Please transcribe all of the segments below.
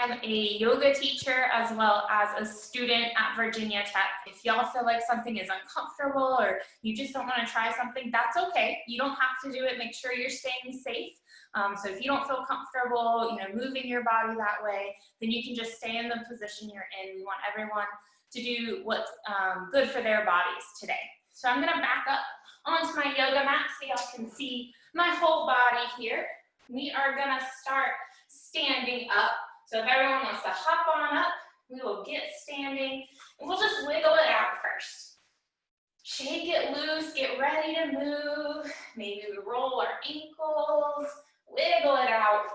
I'm a yoga teacher as well as a student at Virginia Tech. If y'all feel like something is uncomfortable or you just don't want to try something, that's okay. You don't have to do it. Make sure you're staying safe. So if you don't feel comfortable, moving your body that way, then you can just stay in the position you're in. We want everyone to do what's good for their bodies today. So I'm gonna back up onto my yoga mat so y'all can see my whole body here. We are gonna start standing up. So if everyone wants to hop on up, we will get standing and we'll just wiggle it out first. Shake it loose, get ready to move. Maybe we roll our ankles, wiggle it out,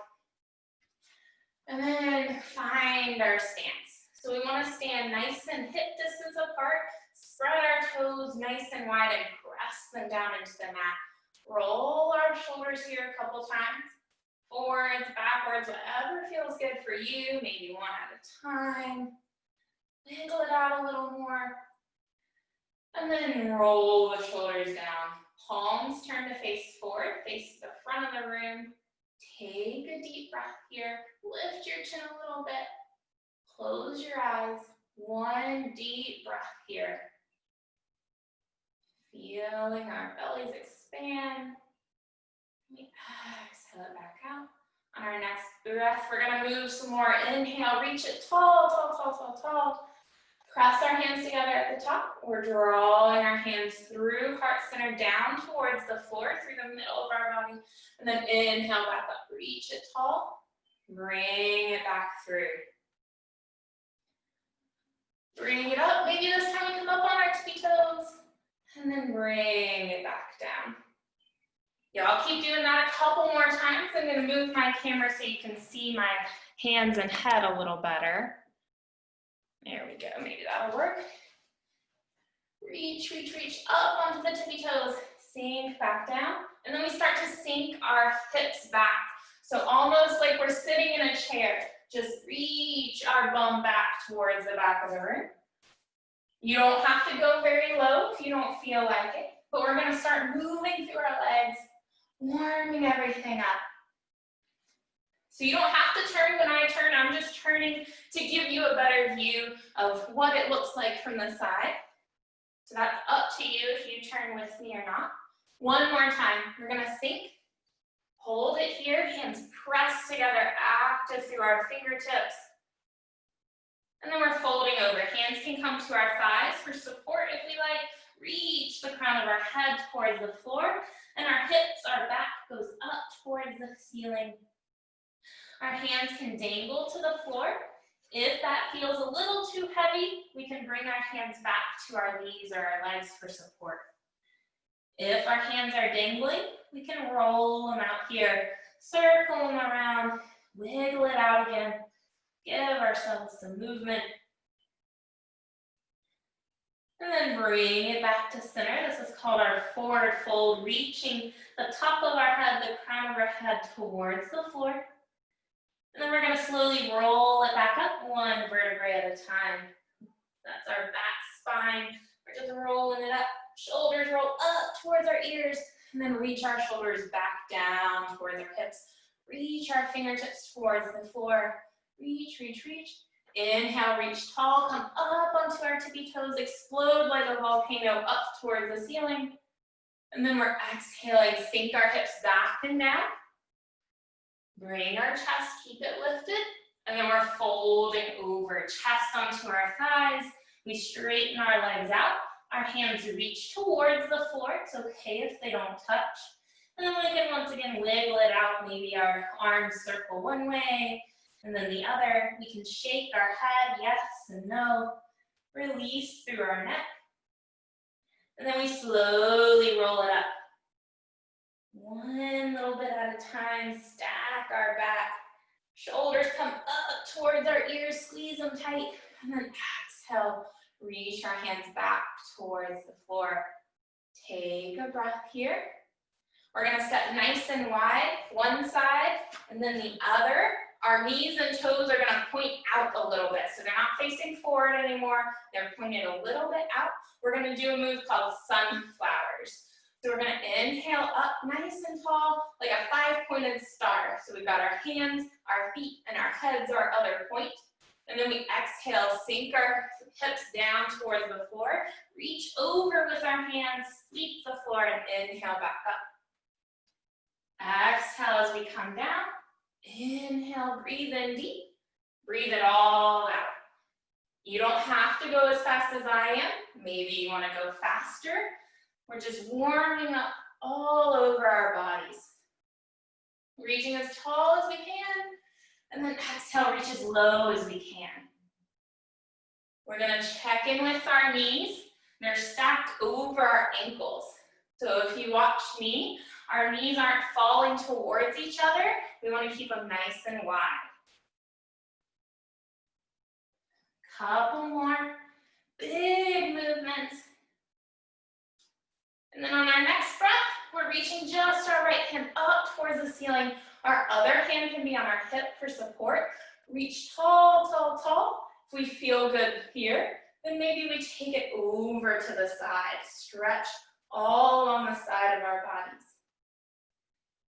and then find our stance. So we want to stand nice and hip distance apart, spread our toes nice and wide and press them down into the mat. Roll our shoulders here a couple times. Forwards, backwards, whatever feels good for you, maybe one at a time. Wiggle it out a little more. And then roll the shoulders down. Palms turn to face forward, face the front of the room. Take a deep breath here. Lift your chin a little bit. Close your eyes. One deep breath here. Feeling our bellies expand. We exhale it back out. On our next breath, we're going to move some more. Inhale, reach it tall, tall, tall, tall, tall. Press our hands together at the top. We're drawing our hands through heart center down towards the floor, through the middle of our body. And then inhale back up, reach it tall. Bring it back through. Bring it up. Maybe this time we come up on our tippy toes. And then bring it back down. Y'all keep doing that a couple more times. I'm going to move my camera so you can see my hands and head a little better. There we go. Maybe that'll work. Reach, reach, reach up onto the tippy toes. Sink back down. And then we start to sink our hips back. So almost like we're sitting in a chair. Just reach our bum back towards the back of the room. You don't have to go very low if you don't feel like it. But we're going to start moving through our legs, warming everything up. So you don't have to turn when I turn. I'm just turning to give you a better view of what it looks like from the side. So that's up to you if you turn with me or not. One more time. We're going to sink. Hold it here. Hands pressed together, active through our fingertips. And then we're folding over. Hands can come to our thighs for support if we like. Reach the crown of our head towards the floor. And our hips, our back goes up towards the ceiling. Our hands can dangle to the floor. If that feels a little too heavy, we can bring our hands back to our knees or our legs for support. If our hands are dangling, we can roll them out here, circle them around, wiggle it out again, give ourselves some movement. And then bring it back to center. This is called our forward fold, reaching the top of our head, the crown of our head towards the floor. And then we're going to slowly roll it back up one vertebrae at a time. That's our back spine. We're just rolling it up. Shoulders roll up towards our ears. And then reach our shoulders back down towards our hips. Reach our fingertips towards the floor. Reach, reach, reach. Inhale, reach tall. Come up onto our tippy toes. Explode like a volcano up towards the ceiling. And then we're exhaling. Sink our hips back and down. Bring our chest, keep it lifted, and then we're folding over, chest onto our thighs. We straighten our legs out. Our hands reach towards the floor. It's okay if they don't touch. And then we can once again wiggle it out. Maybe our arms circle one way and then the other. We can shake our head, yes and no. Release through our neck. And then we slowly roll it up. One little bit at a time, stack our back. Shoulders come up towards our ears, squeeze them tight, and then exhale, reach our hands back towards the floor. Take a breath here. We're gonna step nice and wide, one side, and then the other. Our knees and toes are gonna point out a little bit, so they're not facing forward anymore, they're pointed a little bit out. We're gonna do a move called sunflowers. So we're gonna inhale up nice and tall, like a 5-pointed star. So we've got our hands, our feet, and our heads are our other point. And then we exhale, sink our hips down towards the floor, reach over with our hands, sweep the floor, and inhale back up. Exhale as we come down. Inhale, breathe in deep. Breathe it all out. You don't have to go as fast as I am. Maybe you want to go faster. We're just warming up all over our bodies. Reaching as tall as we can, and then exhale, reach as low as we can. We're gonna check in with our knees. They're stacked over our ankles. So if you watch me, our knees aren't falling towards each other. We want to keep them nice and wide. Couple more big movements. And then on our next breath, we're reaching just our right hand up towards the ceiling. Our other hand can be on our hip for support. Reach tall, tall, tall. If we feel good here, then maybe we take it over to the side. Stretch all on the side of our bodies.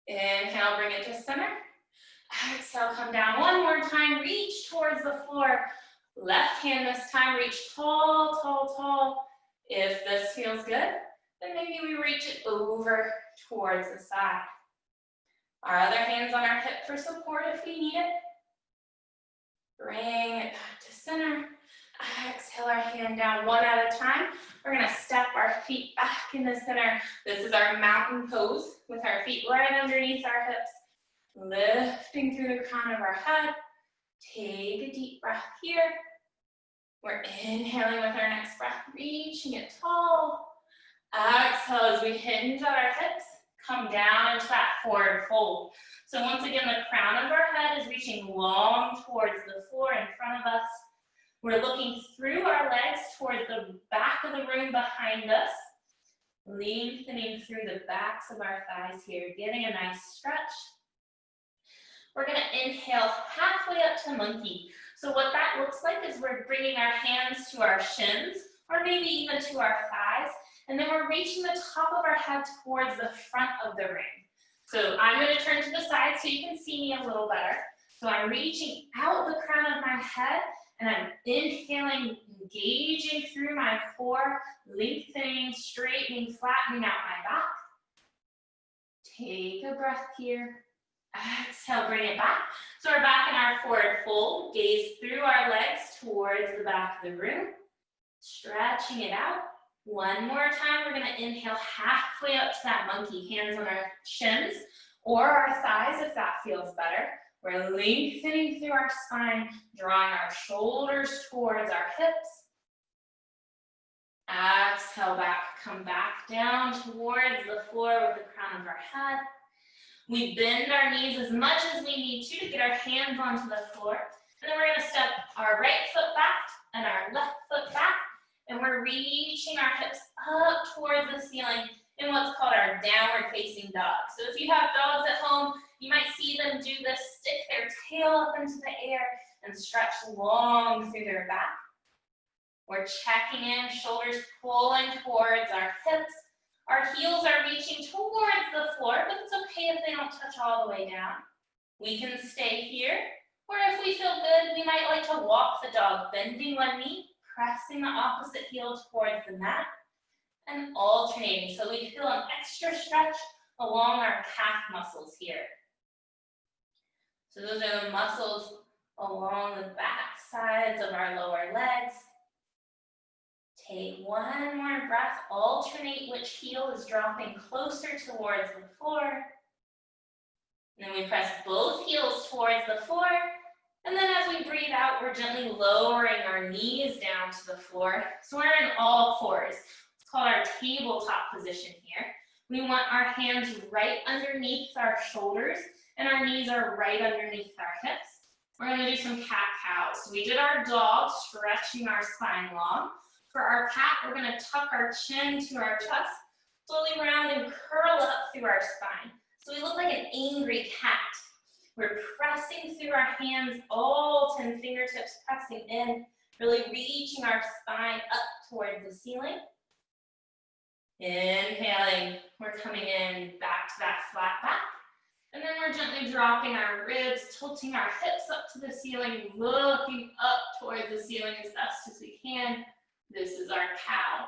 Inhale, bring it to center. Exhale, come down one more time. Reach towards the floor. Left hand this time, reach tall, tall, tall. If this feels good, then maybe we reach it over towards the side. Our other hand's on our hip for support if we need it. Bring it back to center. Exhale our hand down one at a time. We're gonna step our feet back in the center. This is our mountain pose with our feet right underneath our hips. Lifting through the crown of our head. Take a deep breath here. We're inhaling with our next breath, reaching it tall. Exhale as we hinge at our hips, come down into that forward fold. So once again, the crown of our head is reaching long towards the floor in front of us. We're looking through our legs towards the back of the room behind us, lengthening through the backs of our thighs here, getting a nice stretch. We're gonna inhale halfway up to monkey. So what that looks like is we're bringing our hands to our shins, or maybe even to our thighs, and then we're reaching the top of our head towards the front of the ring. So I'm gonna turn to the side so you can see me a little better. So I'm reaching out the crown of my head, and I'm inhaling, engaging through my core, lengthening, straightening, flattening out my back. Take a breath here. Exhale, bring it back. So we're back in our forward fold. Gaze through our legs towards the back of the room. Stretching it out. One more time, we're gonna inhale halfway up to that monkey. Hands on our shins or our thighs if that feels better. We're lengthening through our spine, drawing our shoulders towards our hips. Exhale back, come back down towards the floor with the crown of our head. We bend our knees as much as we need to get our hands onto the floor. And then we're gonna step our right foot back and our left foot back. And we're reaching our hips up towards the ceiling in what's called our downward facing dog. So if you have dogs at home, you might see them do this, stick their tail up into the air and stretch long through their back. We're checking in, shoulders pulling towards our hips. Our heels are reaching towards the floor, but it's okay if they don't touch all the way down. We can stay here, or if we feel good, we might like to walk the dog, bending one knee, pressing the opposite heel towards the mat, and alternating. So we feel an extra stretch along our calf muscles here. So those are the muscles along the back sides of our lower legs. Take one more breath, alternate which heel is dropping closer towards the floor. And then we press both heels towards the floor. And then as we breathe out, we're gently lowering our knees down to the floor. So we're in all fours. It's called our tabletop position here. We want our hands right underneath our shoulders and our knees are right underneath our hips. We're gonna do some cat-cows. So we did our dog, stretching our spine long. For our cat, we're gonna tuck our chin to our chest, slowly round and curl up through our spine. So we look like an angry cat. We're pressing through our hands, all 10 fingertips pressing in, really reaching our spine up towards the ceiling. Inhaling, we're coming in back to that flat back. And then we're gently dropping our ribs, tilting our hips up to the ceiling, looking up towards the ceiling as best as we can. This is our cow.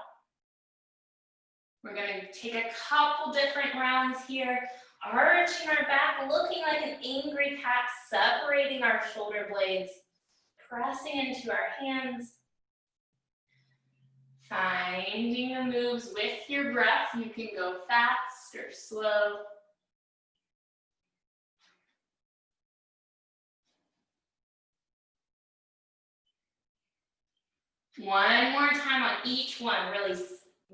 We're going to take a couple different rounds here, arching our back, looking like an angry cat, separating our shoulder blades, pressing into our hands. Finding the moves with your breath. You can go fast or slow. One more time on each one. Really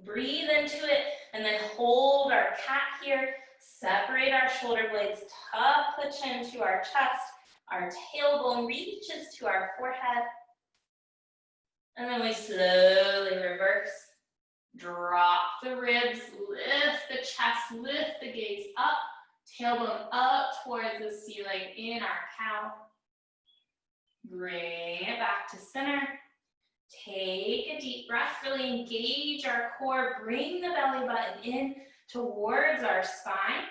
breathe into it and then hold our cat here. Separate our shoulder blades, tuck the chin to our chest. Our tailbone reaches to our forehead. And then we slowly reverse. Drop the ribs, lift the chest, lift the gaze up. Tailbone up towards the ceiling in our cow. Bring it back to center. Take a deep breath, really engage our core, bring the belly button in towards our spine.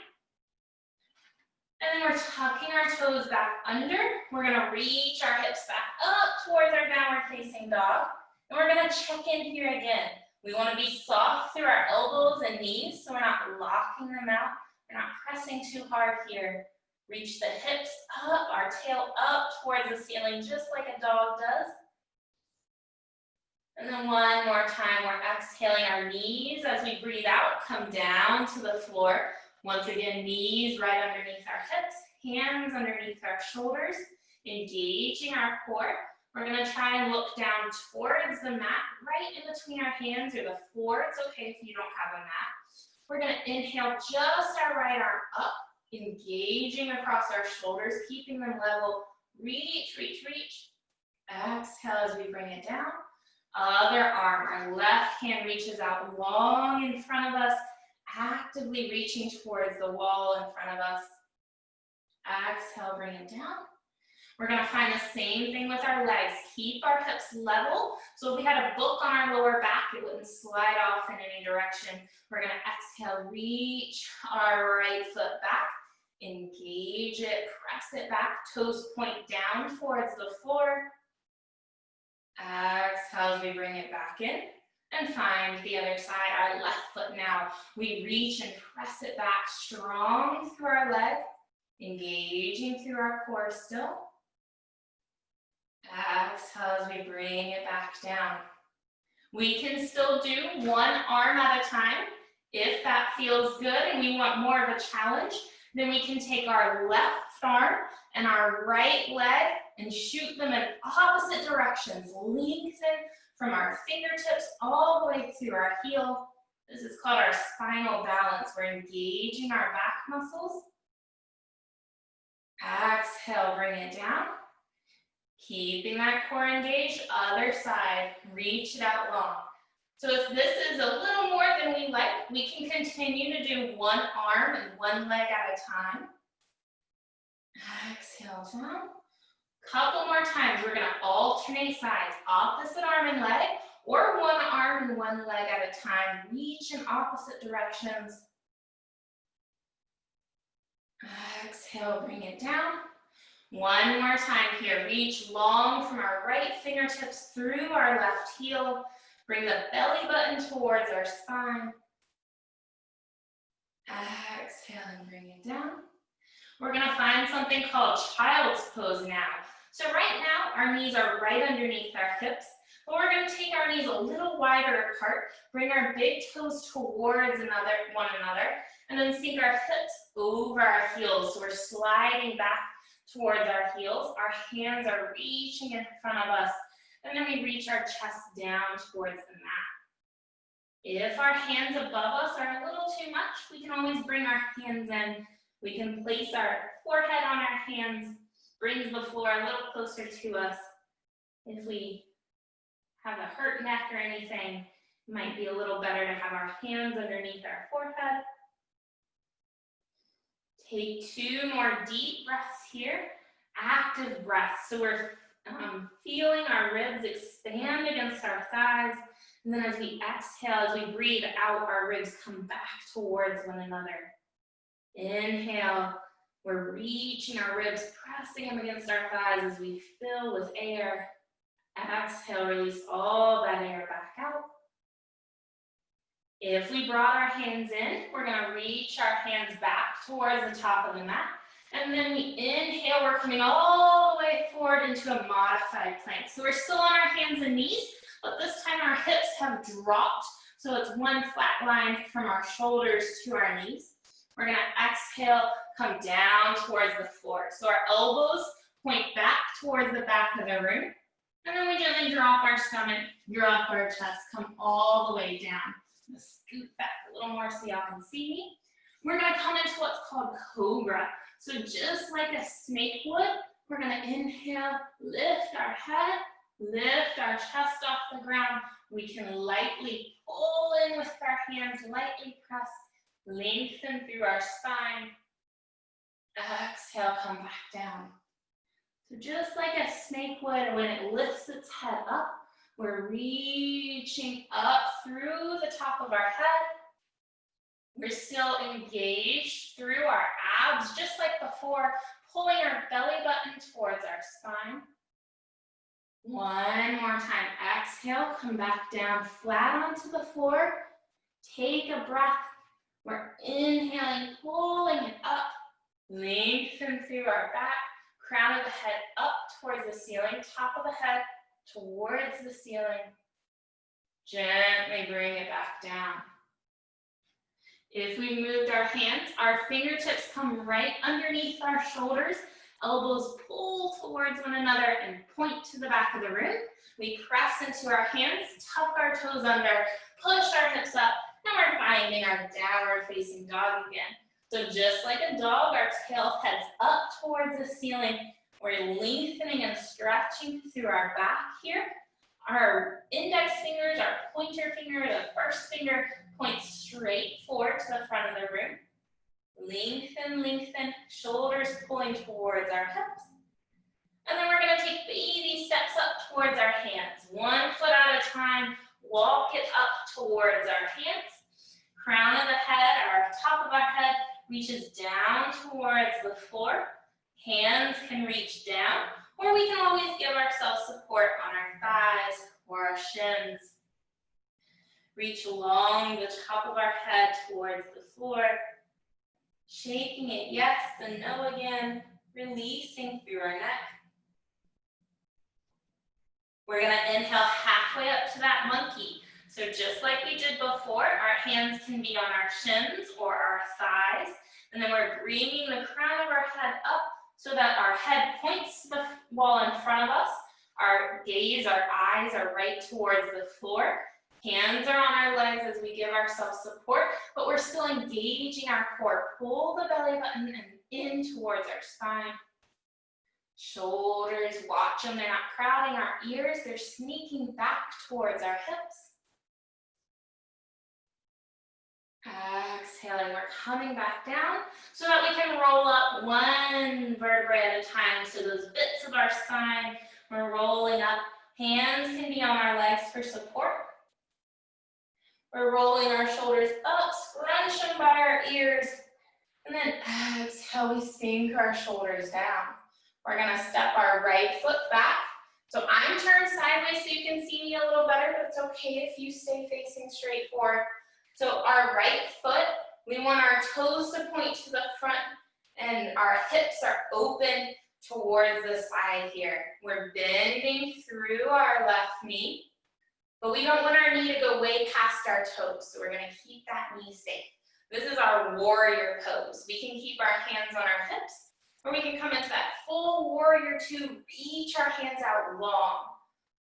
And then we're tucking our toes back under. We're gonna reach our hips back up towards our downward facing dog. And we're gonna check in here again. We wanna be soft through our elbows and knees, so we're not locking them out. We're not pressing too hard here. Reach the hips up, our tail up towards the ceiling, just like a dog does. And then one more time, we're exhaling our knees as we breathe out, come down to the floor. Once again, knees right underneath our hips, hands underneath our shoulders, engaging our core. We're gonna try and look down towards the mat, right in between our hands or the floor. It's okay if you don't have a mat. We're gonna inhale just our right arm up, engaging across our shoulders, keeping them level. Reach, reach, reach. Exhale as we bring it down. Other arm, our left hand reaches out long in front of us, actively reaching towards the wall in front of us. Exhale, bring it down. We're gonna find the same thing with our legs. Keep our hips level. So if we had a book on our lower back, it wouldn't slide off in any direction. We're gonna exhale, reach our right foot back, engage it, press it back, toes point down towards the floor. Exhale as we bring it back in. And find the other side, our left foot now. We reach and press it back, strong through our leg, engaging through our core still. Exhale as we bring it back down. We can still do one arm at a time. If that feels good and we want more of a challenge, then we can take our left arm and our right leg and shoot them in opposite directions. Lengthen from our fingertips all the way through our heel. This is called our spinal balance. We're engaging our back muscles. Exhale, bring it down. Keeping that core engaged, other side, reach it out long. So if this is a little more than we like, we can continue to do one arm and one leg at a time. Exhale down. Couple more times, we're gonna alternate sides, opposite arm and leg, or one arm and one leg at a time. Reach in opposite directions. Exhale, bring it down. One more time here, reach long from our right fingertips through our left heel. Bring the belly button towards our spine. Exhale and bring it down. We're gonna find something called child's pose now. So right now, our knees are right underneath our hips, but we're gonna take our knees a little wider apart, bring our big toes towards one another, and then sink our hips over our heels. So we're sliding back towards our heels. Our hands are reaching in front of us, and then we reach our chest down towards the mat. If our hands above us are a little too much, we can always bring our hands in. We can place our forehead on our hands, brings the floor a little closer to us. If we have a hurt neck or anything, it might be a little better to have our hands underneath our forehead. Take 2 more deep breaths here, active breaths. So we're Feeling our ribs expand against our thighs. And then as we exhale, as we breathe out, our ribs come back towards one another. Inhale, we're reaching our ribs, pressing them against our thighs as we fill with air. Exhale, release all that air back out. If we brought our hands in, we're gonna reach our hands back towards the top of the mat. And then we inhale, we're coming all the way forward into a modified plank. So we're still on our hands and knees, but this time our hips have dropped. So it's one flat line from our shoulders to our knees. We're gonna exhale, come down towards the floor. So our elbows point back towards the back of the room. And then we gently drop our stomach, drop our chest, come all the way down. I'm gonna scoot back a little more so y'all can see me. We're gonna come into what's called cobra. So just like a snake would, we're gonna inhale, lift our head, lift our chest off the ground. We can lightly pull in with our hands, lightly press, lengthen through our spine. Exhale, come back down. So just like a snake would, when it lifts its head up, we're reaching up through the top of our head. We're still engaged through our abs, just like before, pulling our belly button towards our spine. One more time. Exhale, come back down flat onto the floor. Take a breath. We're inhaling, pulling it up. Lengthen through our back. Crown of the head up towards the ceiling. Top of the head towards the ceiling. Gently bring it back down. If we moved our hands, our fingertips come right underneath our shoulders. Elbows pull towards one another and point to the back of the room. We press into our hands, tuck our toes under, push our hips up, and we're finding our downward facing dog again. So just like a dog, our tail heads up towards the ceiling. We're lengthening and stretching through our back here. Our index fingers, our pointer finger, the first finger points straight forward to the front of the room. Lengthen, lengthen, shoulders pulling towards our hips. And then we're gonna take baby steps up towards our hands. One foot at a time, walk it up towards our hands. Crown of the head, our top of our head reaches down towards the floor. Hands can reach down, or we can always give ourselves support on our thighs or our shins. Reach along the top of our head towards the floor. Shaking it yes and no again, releasing through our neck. We're gonna inhale halfway up to that monkey. So just like we did before, our hands can be on our shins or our thighs. And then we're bringing the crown of our head up so that our head points to the wall in front of us. Our gaze, our eyes are right towards the floor. Hands are on our legs as we give ourselves support, but we're still engaging our core. Pull the belly button and in towards our spine. Shoulders, watch them, they're not crowding our ears, they're sneaking back towards our hips. Exhaling, we're coming back down so that we can roll up one vertebrae at a time. So those bits of our spine, we're rolling up. Hands can be on our legs for support. We're rolling our shoulders up, scrunch them by our ears, and then exhale, we sink our shoulders down. We're gonna step our right foot back. So I'm turned sideways so you can see me a little better, but it's okay if you stay facing straight forward. So our right foot, we want our toes to point to the front and our hips are open towards the side here. We're bending through our left knee. But we don't want our knee to go way past our toes, so we're gonna keep that knee safe. This is our warrior pose. We can keep our hands on our hips, or we can come into that full warrior two, reach our hands out long.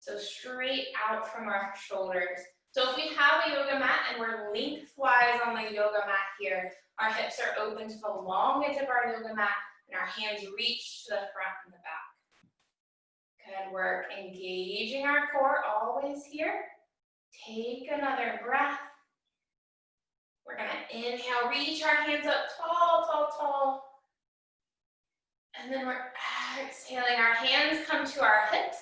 So straight out from our shoulders. So if we have a yoga mat and we're lengthwise on the yoga mat here, our hips are open to the long edge of our yoga mat, and our hands reach to the front and the back. Good work, engaging our core always here. Take another breath. We're gonna inhale, reach our hands up tall, tall, tall. And then we're Exhaling, our hands come to our hips.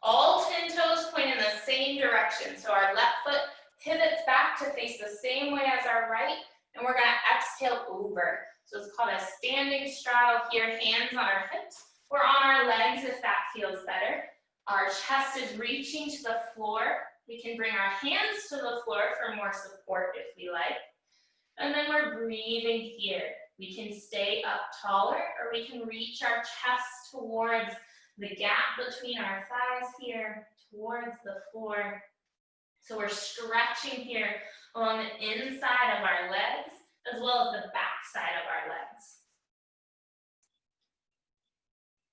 All 10 toes point in the same direction. So our left foot pivots back to face the same way as our right. And we're gonna exhale over. So it's called a standing straddle here, hands on our hips or on our legs if that feels better. Our chest is reaching to the floor. We can bring our hands to the floor for more support if we like. And then we're breathing here. We can stay up taller or we can reach our chest towards the gap between our thighs here, towards the floor. So we're stretching here along the inside of our legs as well as the back side of our legs.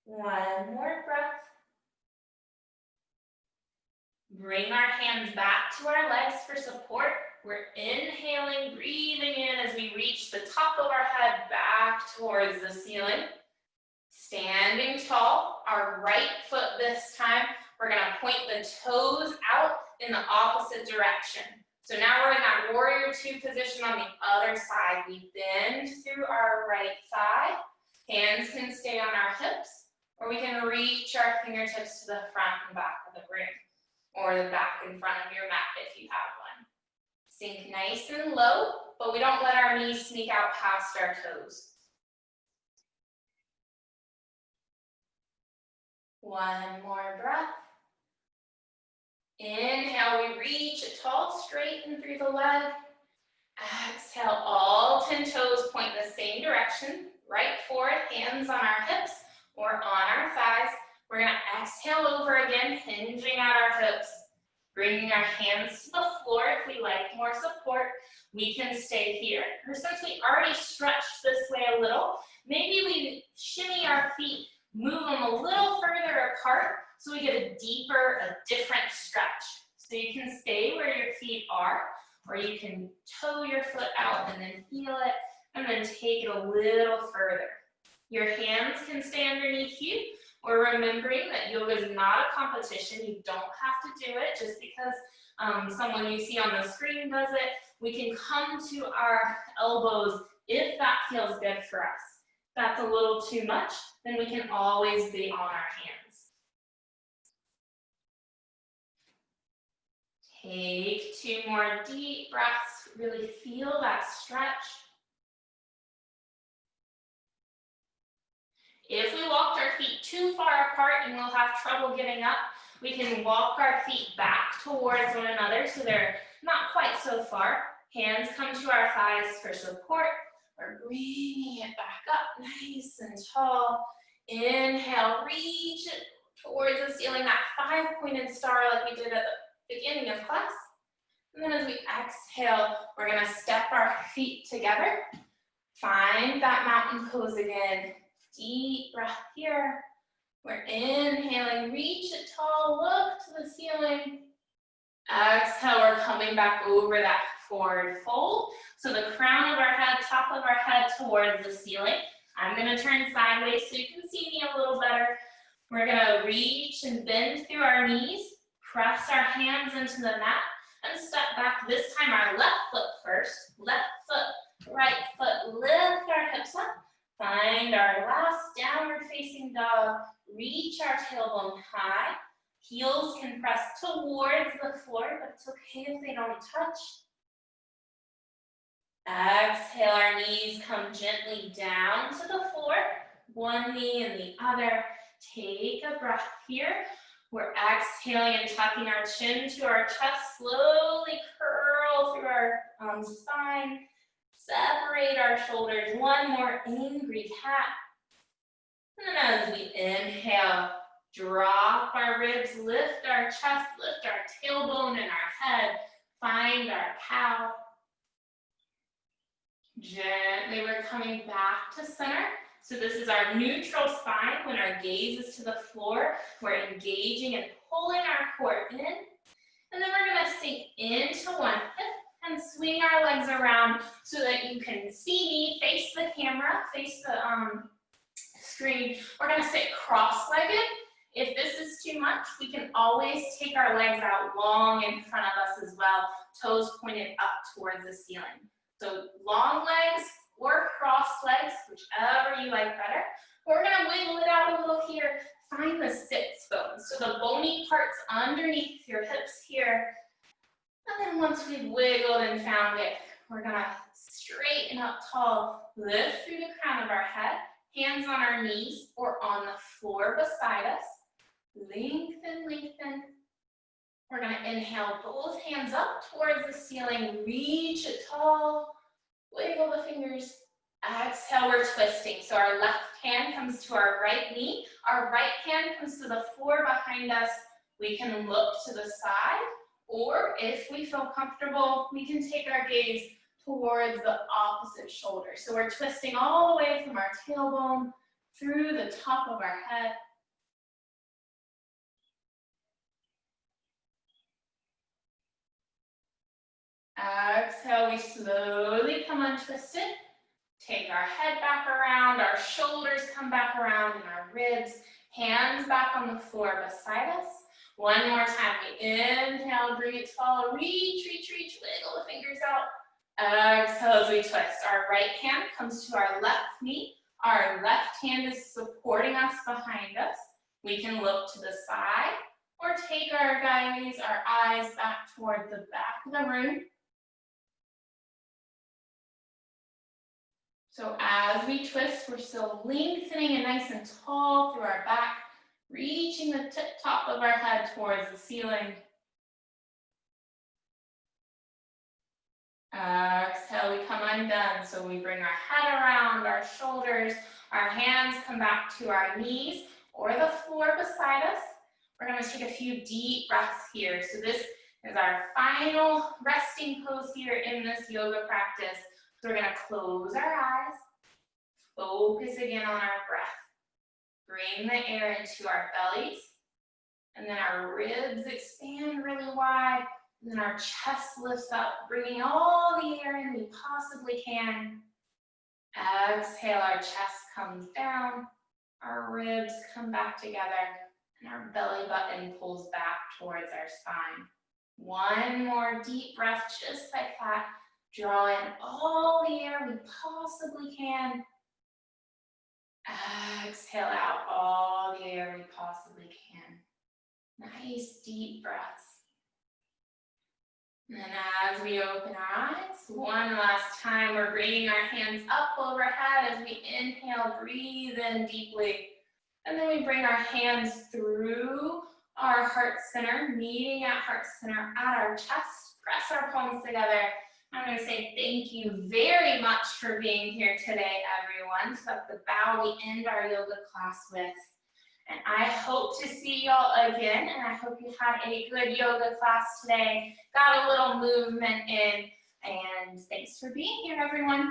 One more breath. Bring our hands back to our legs for support. We're inhaling, breathing in as we reach the top of our head back towards the ceiling. Standing tall, our right foot this time, we're gonna point the toes out in the opposite direction. So now we're in that warrior two position on the other side. We bend through our right thigh. Hands can stay on our hips, or we can reach our fingertips to the front and back of the room, or the back in front of your mat if you have one. Sink nice and low, but we don't let our knees sneak out past our toes. One more breath. Inhale, we reach a tall straighten through the leg. Exhale, all 10 toes point the same direction. Right forward, hands on our hips or on our thighs. We're gonna exhale over again, hinging at our hips. Bringing our hands to the floor if we like more support. We can stay here. Or since we already stretched this way a little, maybe we shimmy our feet, move them a little further apart so we get a deeper, a different stretch. So you can stay where your feet are, or you can toe your foot out and then heel it, and then take it a little further. Your hands can stay underneath you, or remembering that yoga is not a competition. You don't have to do it just because someone you see on the screen does it. We can come to our elbows if that feels good for us. If that's a little too much, then we can always be on our hands. Take 2 more deep breaths. Really feel that stretch. If we walked our feet too far apart and we'll have trouble getting up, we can walk our feet back towards one another so they're not quite so far. Hands come to our thighs for support. We're bringing it back up nice and tall. Inhale, reach it towards the ceiling, that 5-pointed star like we did at the beginning of class. And then as we exhale, we're gonna step our feet together. Find that mountain pose again. Deep breath here. We're inhaling, reach it tall, look to the ceiling. Exhale, we're coming back over that forward fold. So the crown of our head, top of our head towards the ceiling. I'm gonna turn sideways so you can see me a little better. We're gonna reach and bend through our knees, press our hands into the mat, and step back. This time our left foot first. Left foot, right foot, lift our hips up. Find our last downward facing dog. Reach our tailbone high. Heels can press towards the floor, but it's okay if they don't touch. Exhale, our knees come gently down to the floor. One knee and the other. Take a breath here. We're exhaling and tucking our chin to our chest. Slowly curl through our spine. Separate our shoulders. One more angry cat. And then as we inhale, drop our ribs, lift our chest, lift our tailbone and our head. Find our cow. Gently, we're coming back to center. So this is our neutral spine. When our gaze is to the floor, we're engaging and pulling our core in. And then we're gonna sink into one hip and swing our legs around so that you can see me, face the camera, face the screen. We're gonna sit cross-legged. If this is too much, we can always take our legs out long in front of us as well, toes pointed up towards the ceiling. So long legs or cross legs, whichever you like better. We're gonna wiggle it out a little here, find the sits bones. So the bony parts underneath your hips here. And then once we've wiggled and found it, we're gonna straighten up tall, lift through the crown of our head, hands on our knees or on the floor beside us. Lengthen, lengthen. We're gonna inhale both hands up towards the ceiling, reach it tall, wiggle the fingers. Exhale, we're twisting. So our left hand comes to our right knee. Our right hand comes to the floor behind us. We can look to the side, or if we feel comfortable, we can take our gaze towards the opposite shoulder. So we're twisting all the way from our tailbone through the top of our head. Exhale, we slowly come untwisted. Take our head back around, our shoulders come back around, and our ribs, hands back on the floor beside us. One more time, we inhale, bring it tall, reach, reach, reach, wiggle the fingers out. Exhale as we twist. Our right hand comes to our left knee. Our left hand is supporting us behind us. We can look to the side or take our gaze, our eyes back toward the back of the room. So as we twist, we're still lengthening and nice and tall through our back, reaching the top of our head towards the ceiling. Exhale, we come undone. So we bring our head around our shoulders, our hands come back to our knees or the floor beside us. We're going to take a few deep breaths here. So this is our final resting pose here in this yoga practice. So we're going to close our eyes, focus again on our breath. Bring the air into our bellies, and then our ribs expand really wide, and then our chest lifts up, bringing all the air in we possibly can. Exhale, our chest comes down, our ribs come back together, and our belly button pulls back towards our spine. One more deep breath, just like that. Draw in all the air we possibly can. Exhale out all the air we possibly can. Nice deep breaths. And then as we open our eyes, one last time, we're bringing our hands up overhead as we inhale, breathe in deeply. And then we bring our hands through our heart center, meeting at heart center at our chest. Press our palms together. I'm going to say thank you very much for being here today, everyone. So that's the bow we end our yoga class with. And I hope to see y'all again, and I hope you had a good yoga class today, got a little movement in, and thanks for being here, everyone.